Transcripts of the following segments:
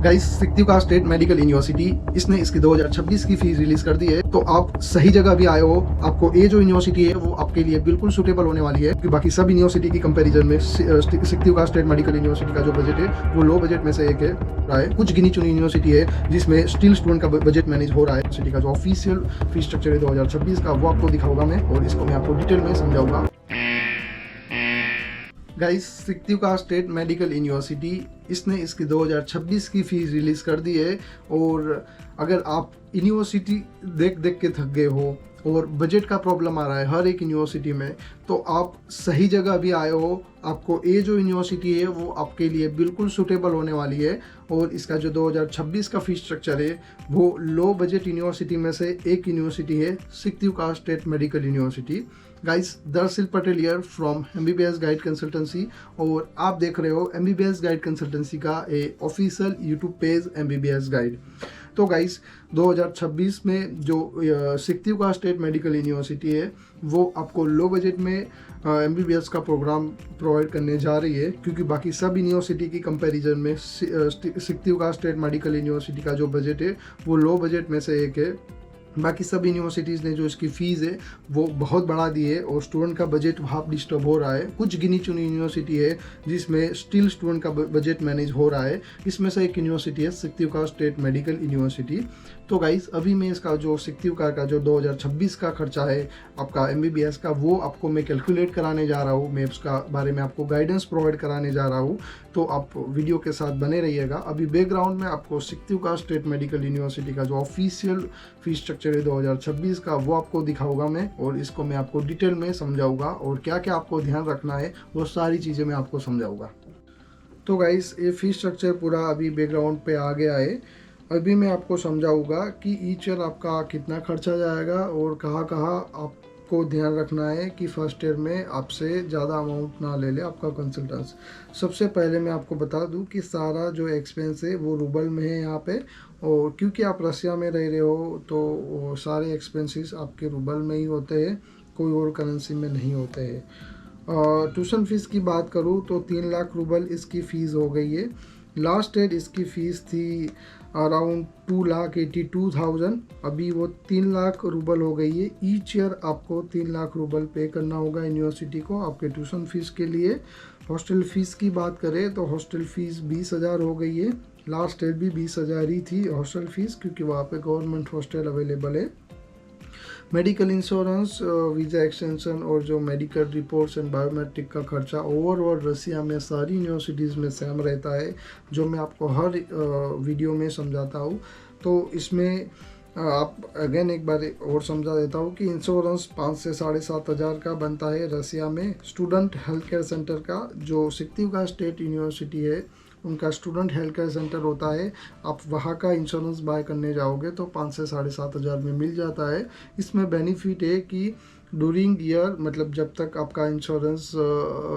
Guys Sikkim state medical university इसने इसकी 2026 की फीस रिलीज कर दी है, तो आप सही जगह भी आए हो। आपको ये जो यूनिवर्सिटी है वो आपके लिए बिल्कुल सूटेबल होने वाली है, क्योंकि बाकी सब यूनिवर्सिटी की कंपैरिजन में सिक्किम स्टेट मेडिकल यूनिवर्सिटी का जो बजट है वो लो बजट में से एक है। कुछ गिनी चुनी यूनिवर्सिटी है जिसमें स्टिल स्टूडेंट का बजट मैनेज हो रहा है। यूनिवर्सिटी का जो ऑफिशियल फीस स्ट्रक्चर है 2026 का वो आपको दिखाऊंगा मैं, और इसको मैं आपको डिटेल में समझाऊंगा। Guys Sikkim state medical university इसने इसकी 2026 की फीस रिलीज़ कर दी है। और अगर आप यूनिवर्सिटी देख देख के थक गए हो और बजट का प्रॉब्लम आ रहा है हर एक यूनिवर्सिटी में, तो आप सही जगह भी आए हो। आपको ये जो यूनिवर्सिटी है वो आपके लिए बिल्कुल सूटेबल होने वाली है। और इसका जो 2026 का फीस स्ट्रक्चर है वो लो बजट यूनिवर्सिटी में से एक यूनिवर्सिटी है, Sikkim state medical university. Guys दरअसल Patel here from MBBS guide consultancy, और आप देख रहे हो MBBS गाइड कंसल्टेंसी का a official YouTube page MBBS guide. तो गाइस 2026 में जो सिक्किम स्टेट मेडिकल यूनिवर्सिटी है वो आपको लो बजट में MBBS का प्रोग्राम प्रोवाइड करने जा रही है, क्योंकि बाकी सब यूनिवर्सिटी की कंपैरिजन में सिक्किम स्टेट मेडिकल यूनिवर्सिटी का जो बजट है वो लो बजट में से एक है। बाकी सब यूनिवर्सिटीज़ ने जो इसकी फ़ीस है वो बहुत बढ़ा दी है, और स्टूडेंट का बजट वहाँ डिस्टर्ब हो रहा है। कुछ गिनी चुनी यूनिवर्सिटी है जिसमें स्टिल स्टूडेंट का बजट मैनेज हो रहा है। इसमें से एक यूनिवर्सिटी है सिक्किम स्टेट मेडिकल यूनिवर्सिटी। तो गाइस अभी मैं इसका जो सिक्किम का जो 2026 का खर्चा है आपका MBBS का, वो आपको मैं कैलकुलेट कराने जा रहा हूँ। मैं उसका बारे में आपको गाइडेंस प्रोवाइड कराने जा रहा हूँ, तो आप वीडियो के साथ बने रहिएगा। अभी बैकग्राउंड में आपको सिक्किम स्टेट मेडिकल यूनिवर्सिटी का जो ऑफिशियल फीस स्ट्रक्चर है 2026 का वो आपको दिखाऊंगा मैं, और इसको मैं आपको डिटेल में समझाऊंगा, और क्या क्या आपको ध्यान रखना है वो सारी चीज़ें मैं आपको समझाऊंगा। तो गाइस ये फीस स्ट्रक्चर पूरा अभी बैकग्राउंड पे आ गया है। अभी मैं आपको समझाऊंगा कि ईच ईयर आपका कितना खर्चा जाएगा और कहाँ कहाँ आपको ध्यान रखना है कि फर्स्ट ईयर में आपसे ज़्यादा अमाउंट ना ले ले आपका कंसल्टेंस। सबसे पहले मैं आपको बता दूं कि सारा जो एक्सपेंस है वो रूबल में है यहाँ पे, और क्योंकि आप रसिया में रह रहे हो तो सारे एक्सपेंसेस आपके रूबल में ही होते हैं, कोई और करेंसी में नहीं होते हैं। ट्यूशन फीस की बात करूँ तो 3 लाख रूबल इसकी फ़ीस हो गई है। लास्ट ईयर इसकी फ़ीस थी अराउंड 2,82,000, अभी वो 3 लाख रूबल हो गई है। ईच ईयर आपको 3 लाख रूबल पे करना होगा यूनिवर्सिटी को आपके ट्यूशन फीस के लिए। हॉस्टल फीस की बात करें तो हॉस्टल फीस 20,000 हो गई है। लास्ट ईयर भी 20,000 ही थी हॉस्टल फीस, क्योंकि वहाँ पे गवर्नमेंट हॉस्टल अवेलेबल है। मेडिकल इंश्योरेंस, वीज़ा एक्सटेंशन और जो मेडिकल रिपोर्ट्स एंड बायोमेट्रिक का खर्चा ओवरऑल रसिया में सारी यूनिवर्सिटीज़ में सेम रहता है, जो मैं आपको हर वीडियो में समझाता हूँ। तो इसमें आप अगेन एक बार और समझा देता हूँ कि इंश्योरेंस 5 से 7,500 का बनता है रसिया में। स्टूडेंट हेल्थ केयर सेंटर का जो सिक्किम स्टेट यूनिवर्सिटी है उनका स्टूडेंट हेल्थ केयर सेंटर होता है, आप वहाँ का इंश्योरेंस बाय करने जाओगे तो 5 से 7,500 में मिल जाता है। इसमें बेनिफिट है कि ड्यूरिंग ईयर, मतलब जब तक आपका इंश्योरेंस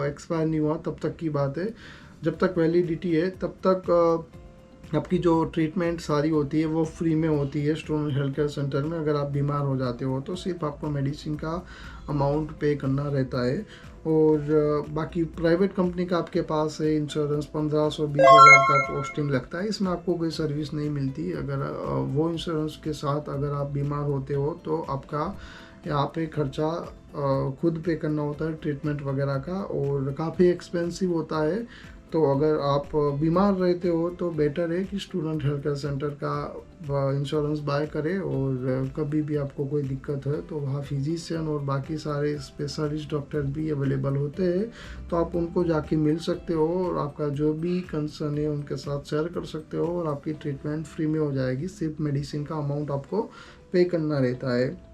एक्सपायर नहीं हुआ तब तक की बात है, जब तक वैलिडिटी है तब तक आपकी जो ट्रीटमेंट सारी होती है वो फ्री में होती है स्टूडेंट हेल्थ केयर सेंटर में। अगर आप बीमार हो जाते हो तो सिर्फ आपको मेडिसिन का अमाउंट पे करना रहता है। और बाकी प्राइवेट कंपनी का आपके पास है इंश्योरेंस 1500-20,000 का कॉस्टिंग लगता है, इसमें आपको कोई सर्विस नहीं मिलती। अगर वो इंश्योरेंस के साथ अगर आप बीमार होते हो तो आपका यहाँ पे खर्चा खुद पे करना होता है ट्रीटमेंट वगैरह का, और काफ़ी एक्सपेंसिव होता है। तो अगर आप बीमार रहते हो तो बेटर है कि स्टूडेंट हेल्थ केयर सेंटर का इंश्योरेंस बाय करें, और कभी भी आपको कोई दिक्कत है तो वहाँ फिजिशियन और बाकी सारे स्पेशलिस्ट डॉक्टर भी अवेलेबल होते हैं, तो आप उनको जाके मिल सकते हो और आपका जो भी कंसर्न है उनके साथ शेयर कर सकते हो, और आपकी ट्रीटमेंट फ्री में हो जाएगी। सिर्फ मेडिसिन का अमाउंट आपको पे करना रहता है।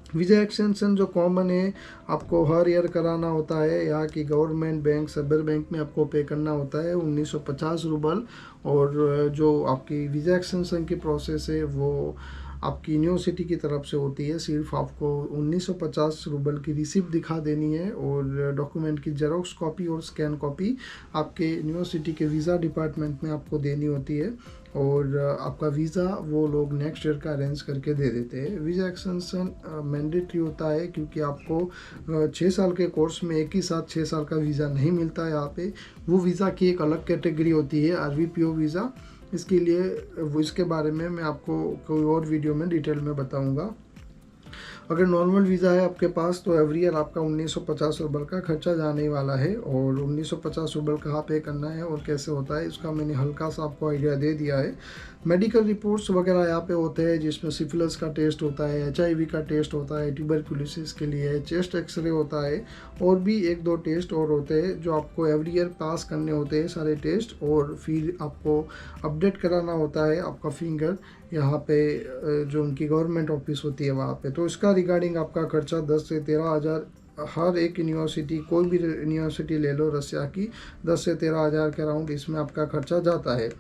वीज़ा एक्सटेंशन जो कॉमन है आपको हर ईयर कराना होता है। यहाँ की गवर्नमेंट बैंक सबर बैंक में आपको पे करना होता है 1950 रूबल, और जो आपकी वीज़ा एक्सटेंशन की प्रोसेस है वो आपकी यूनिवर्सिटी की तरफ से होती है। सिर्फ आपको 1950 रूबल की रिसिप्ट दिखा देनी है, और डॉक्यूमेंट की जेरोक्स कॉपी और स्कैन कॉपी आपके यूनिवर्सिटी के वीज़ा डिपार्टमेंट में आपको देनी होती है, और आपका वीज़ा वो लोग नेक्स्ट ईयर का अरेंज करके दे देते हैं। वीज़ा एक्सटेंशन मैंडेटरी होता है, क्योंकि आपको 6 साल के कोर्स में एक ही साथ 6 साल का वीज़ा नहीं मिलता है यहाँ पे। वो वीज़ा की एक अलग कैटेगरी होती है RVPO वीज़ा, इसके लिए वो इसके बारे में मैं आपको कोई और वीडियो में डिटेल में बताऊंगा। अगर नॉर्मल वीज़ा है आपके पास तो एवरी ईयर आपका 1950 रुबल का खर्चा जाने वाला है, और 1950 रुबल कहाँ पे करना है और कैसे होता है इसका मैंने हल्का सा आपको आइडिया दे दिया है। मेडिकल रिपोर्ट्स वगैरह यहाँ पे होते हैं, जिसमें सिफिलिस का टेस्ट होता है, HIV का टेस्ट होता है, ट्यूबरकुलोसिस के लिए चेस्ट एक्सरे होता है, और भी 1-2 टेस्ट और होते हैं जो आपको एवरी ईयर पास करने होते हैं सारे टेस्ट, और फिर आपको अपडेट कराना होता है आपका फिंगर यहाँ पे जो उनकी गवर्नमेंट ऑफिस होती है वहाँ पे। तो इसका रिगार्डिंग आपका खर्चा 10 से 13 हज़ार, हर एक यूनिवर्सिटी, कोई भी यूनिवर्सिटी ले लो रसिया की, 10 से 13 हज़ार के अराउंड इसमें आपका खर्चा जाता है।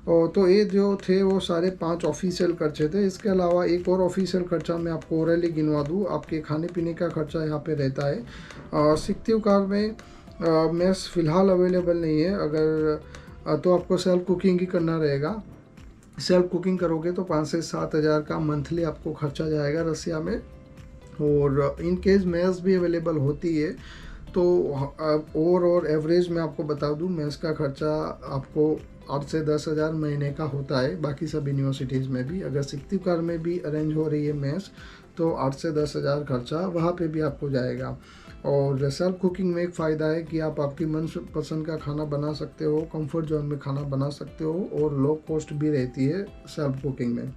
और तो ये जो थे वो सारे 5 ऑफिशियल खर्चे थे। इसके अलावा एक और ऑफिशियल खर्चा मैं आपको ओरली गिनवा दूँ, आपके खाने पीने का खर्चा यहाँ पे रहता है। सिक्तिव कार में मेस फ़िलहाल अवेलेबल नहीं है, अगर तो आपको सेल्फ कुकिंग ही करना रहेगा। सेल्फ कुकिंग करोगे तो 5 से 7 हज़ार का मंथली आपको खर्चा जाएगा रसिया में। और इन केस मेस भी अवेलेबल होती है तो और एवरेज में आपको बता दूं, मेस का खर्चा आपको 8 से 10 हज़ार महीने का होता है बाकी सब यूनिवर्सिटीज़ में भी। अगर सिक्तिवकार में भी अरेंज हो रही है मेस तो 8 से 10 हज़ार खर्चा वहाँ पे भी आपको जाएगा। और सेल्फ कुकिंग में एक फ़ायदा है कि आप आपकी मनपसंद का खाना बना सकते हो, कंफर्ट जोन में खाना बना सकते हो, और लो कॉस्ट भी रहती है सेल्फ कुकिंग में।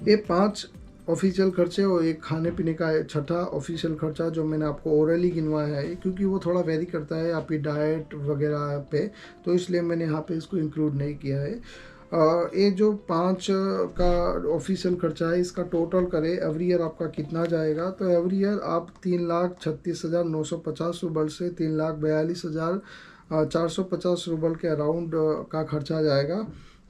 ये 5 ऑफिशियल खर्चे और एक खाने पीने का छठा ऑफिशियल खर्चा जो मैंने आपको ओरली गिनवाया है, क्योंकि वो थोड़ा वेरी करता है आपकी डाइट वगैरह पे, तो इसलिए मैंने यहाँ पे इसको इंक्लूड नहीं किया है। ये जो 5 का ऑफिशियल खर्चा है इसका टोटल करें एवरी ईयर आपका कितना जाएगा, तो एवरी ईयर आप 3,36,950 रुबल से 3,42,450 रुबल के अराउंड का खर्चा जाएगा।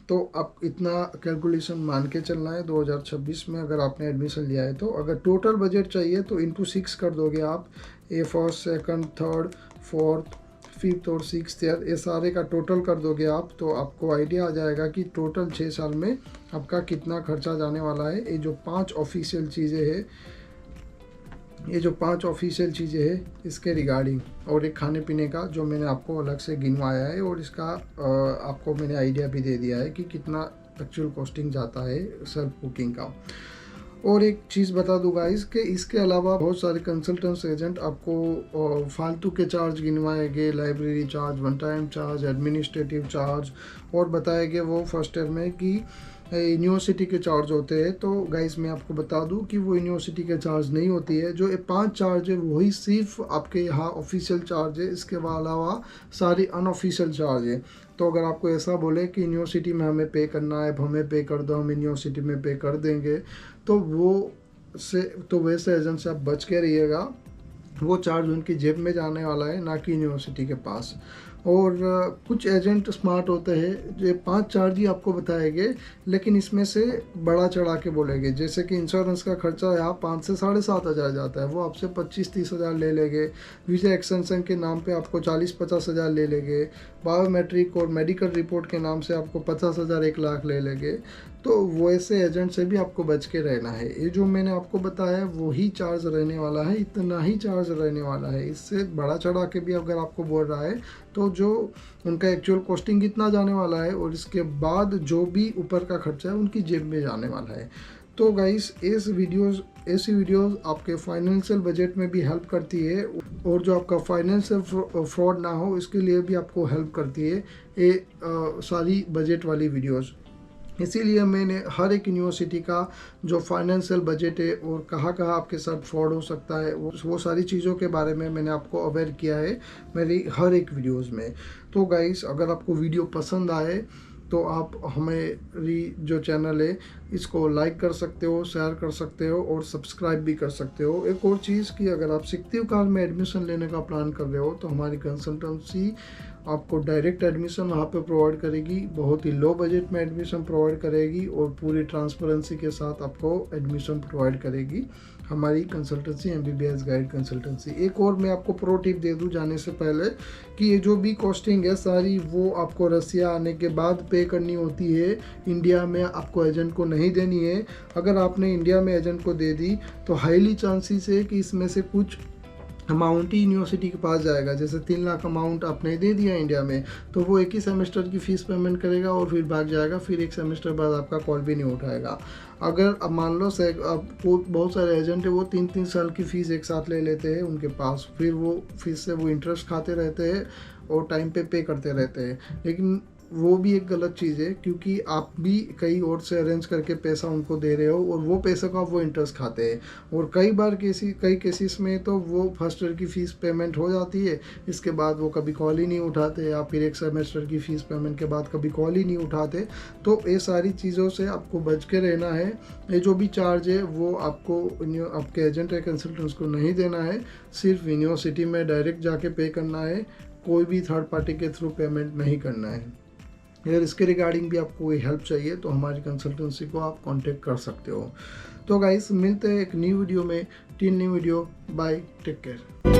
तो आप इतना कैलकुलेशन मान के चलना है 2026 में अगर आपने एडमिशन लिया है तो। अगर टोटल बजट चाहिए तो इंटू 6 कर दोगे आप, a first, second, third, fourth, fifth और सिक्स्थ ईयर, ये सारे का टोटल कर दोगे आप तो आपको आइडिया आ जाएगा कि टोटल 6 साल में आपका कितना खर्चा जाने वाला है। ये जो 5 ऑफिशियल चीज़ें हैं इसके रिगार्डिंग, और एक खाने पीने का जो मैंने आपको अलग से गिनवाया है, और इसका आपको मैंने आइडिया भी दे दिया है कि कितना एक्चुअल कॉस्टिंग जाता है सेल्फ कुकिंग का। और एक चीज़ बता दूँ गाइस कि इसके अलावा बहुत सारे कंसल्टेंट्स एजेंट आपको फालतू के चार्ज गिनवाएंगे, library charge, one time charge, administrative charge, और बताएंगे वो फर्स्ट ईयर में कि यूनिवर्सिटी के चार्ज होते हैं। तो गाइस मैं आपको बता दूं कि वो यूनिवर्सिटी के चार्ज नहीं होती है। जो ये 5 चार्ज है वही सिर्फ आपके यहाँ ऑफिशियल चार्ज है, इसके अलावा सारी अनऑफिशियल चार्ज है। तो अगर आपको ऐसा बोले कि यूनिवर्सिटी में हमें पे करना है, हमें पे कर दो, हम यूनिवर्सिटी में पे कर देंगे, तो वैसे एजेंट से आप बच के रहिएगा। वो चार्ज उनकी जेब में जाने वाला है, ना कि यूनिवर्सिटी के पास। और कुछ एजेंट स्मार्ट होते हैं जो 5 चार्ज ही आपको बताएंगे, लेकिन इसमें से बड़ा चढ़ा के बोलेंगे। जैसे कि इंश्योरेंस का खर्चा यहाँ 5 से 7,500 हज़ार जाता है, वो आपसे 25-30 हज़ार ले लेंगे। वीज़ा एक्सटेंशन के नाम पे आपको 40-50 हज़ार ले लेंगे। बायोमेट्रिक और मेडिकल रिपोर्ट के नाम से आपको 50 हज़ार 1 लाख ले लेंगे। तो वैसे एजेंट से भी आपको बच के रहना है। ये जो मैंने आपको बताया वही चार्ज रहने वाला है, इतना ही चार्ज रहने वाला है। इससे बड़ा चढ़ा के भी अगर आपको बोल रहा है तो जो उनका एक्चुअल कॉस्टिंग कितना जाने वाला है, और इसके बाद जो भी ऊपर का खर्चा है उनकी जेब में जाने वाला है। तो गाइस ऐसी वीडियोस आपके फाइनेंशियल बजट में भी हेल्प करती है, और जो आपका फाइनेंशियल फ्रॉड ना हो इसके लिए भी आपको हेल्प करती है ये सारी बजट वाली वीडियोस। इसीलिए मैंने हर एक यूनिवर्सिटी का जो फाइनेंशियल बजट है और कहाँ आपके साथ फ्रॉड हो सकता है वो सारी चीज़ों के बारे में मैंने आपको अवेयर किया है मेरी हर एक वीडियोस में। तो गाइस अगर आपको वीडियो पसंद आए तो आप हमारी जो चैनल है इसको लाइक कर सकते हो, शेयर कर सकते हो और सब्सक्राइब भी कर सकते हो। एक और चीज़ कि अगर आप सिक्तिवकार में एडमिशन लेने का प्लान कर रहे हो तो हमारी कंसल्टेंसी आपको डायरेक्ट एडमिशन वहाँ पे प्रोवाइड करेगी, बहुत ही लो बजट में एडमिशन प्रोवाइड करेगी और पूरी ट्रांसपेरेंसी के साथ आपको एडमिशन प्रोवाइड करेगी हमारी कंसल्टेंसी MBBS गाइड कंसल्टेंसी। एक और मैं आपको प्रो टिप दे दूं जाने से पहले कि ये जो भी कॉस्टिंग है सारी वो आपको रसिया आने के बाद पे करनी होती है, इंडिया में आपको एजेंट को नहीं देनी है। अगर आपने इंडिया में एजेंट को दे दी तो हाईली चांसेस है कि इसमें से कुछ अमाउंट ही यूनिवर्सिटी के पास जाएगा। जैसे 3 लाख अमाउंट आपने दे दिया इंडिया में, तो वो एक ही सेमेस्टर की फ़ीस पेमेंट करेगा और फिर भाग जाएगा, फिर एक सेमेस्टर बाद आपका कॉल भी नहीं उठाएगा। अगर अब मान लो अब बहुत सारे एजेंट है वो 3-3 साल की फ़ीस एक साथ ले लेते हैं उनके पास, फिर वो फीस से वो इंटरेस्ट खाते रहते हैं और टाइम पे करते रहते हैं। लेकिन वो भी एक गलत चीज़ है, क्योंकि आप भी कई और से अरेंज करके पैसा उनको दे रहे हो और वो पैसे का वो इंटरेस्ट खाते हैं। और कई केसेस में तो वो फर्स्ट ईयर की फ़ीस पेमेंट हो जाती है, इसके बाद वो कभी कॉल ही नहीं उठाते, या फिर एक सेमेस्टर की फ़ीस पेमेंट के बाद कभी कॉल ही नहीं उठाते। तो ये सारी चीज़ों से आपको बच के रहना है। ये जो भी चार्ज है वो आपको आपके एजेंट या कंसल्टेंट्स को नहीं देना है, सिर्फ यूनिवर्सिटी में डायरेक्ट जाके पे करना है, कोई भी थर्ड पार्टी के थ्रू पेमेंट नहीं करना है। अगर इसके रिगार्डिंग भी आपको कोई हेल्प चाहिए तो हमारी कंसल्टेंसी को आप कांटेक्ट कर सकते हो। तो गाइस, मिलते हैं एक न्यू वीडियो में। Till new video, bye, take care.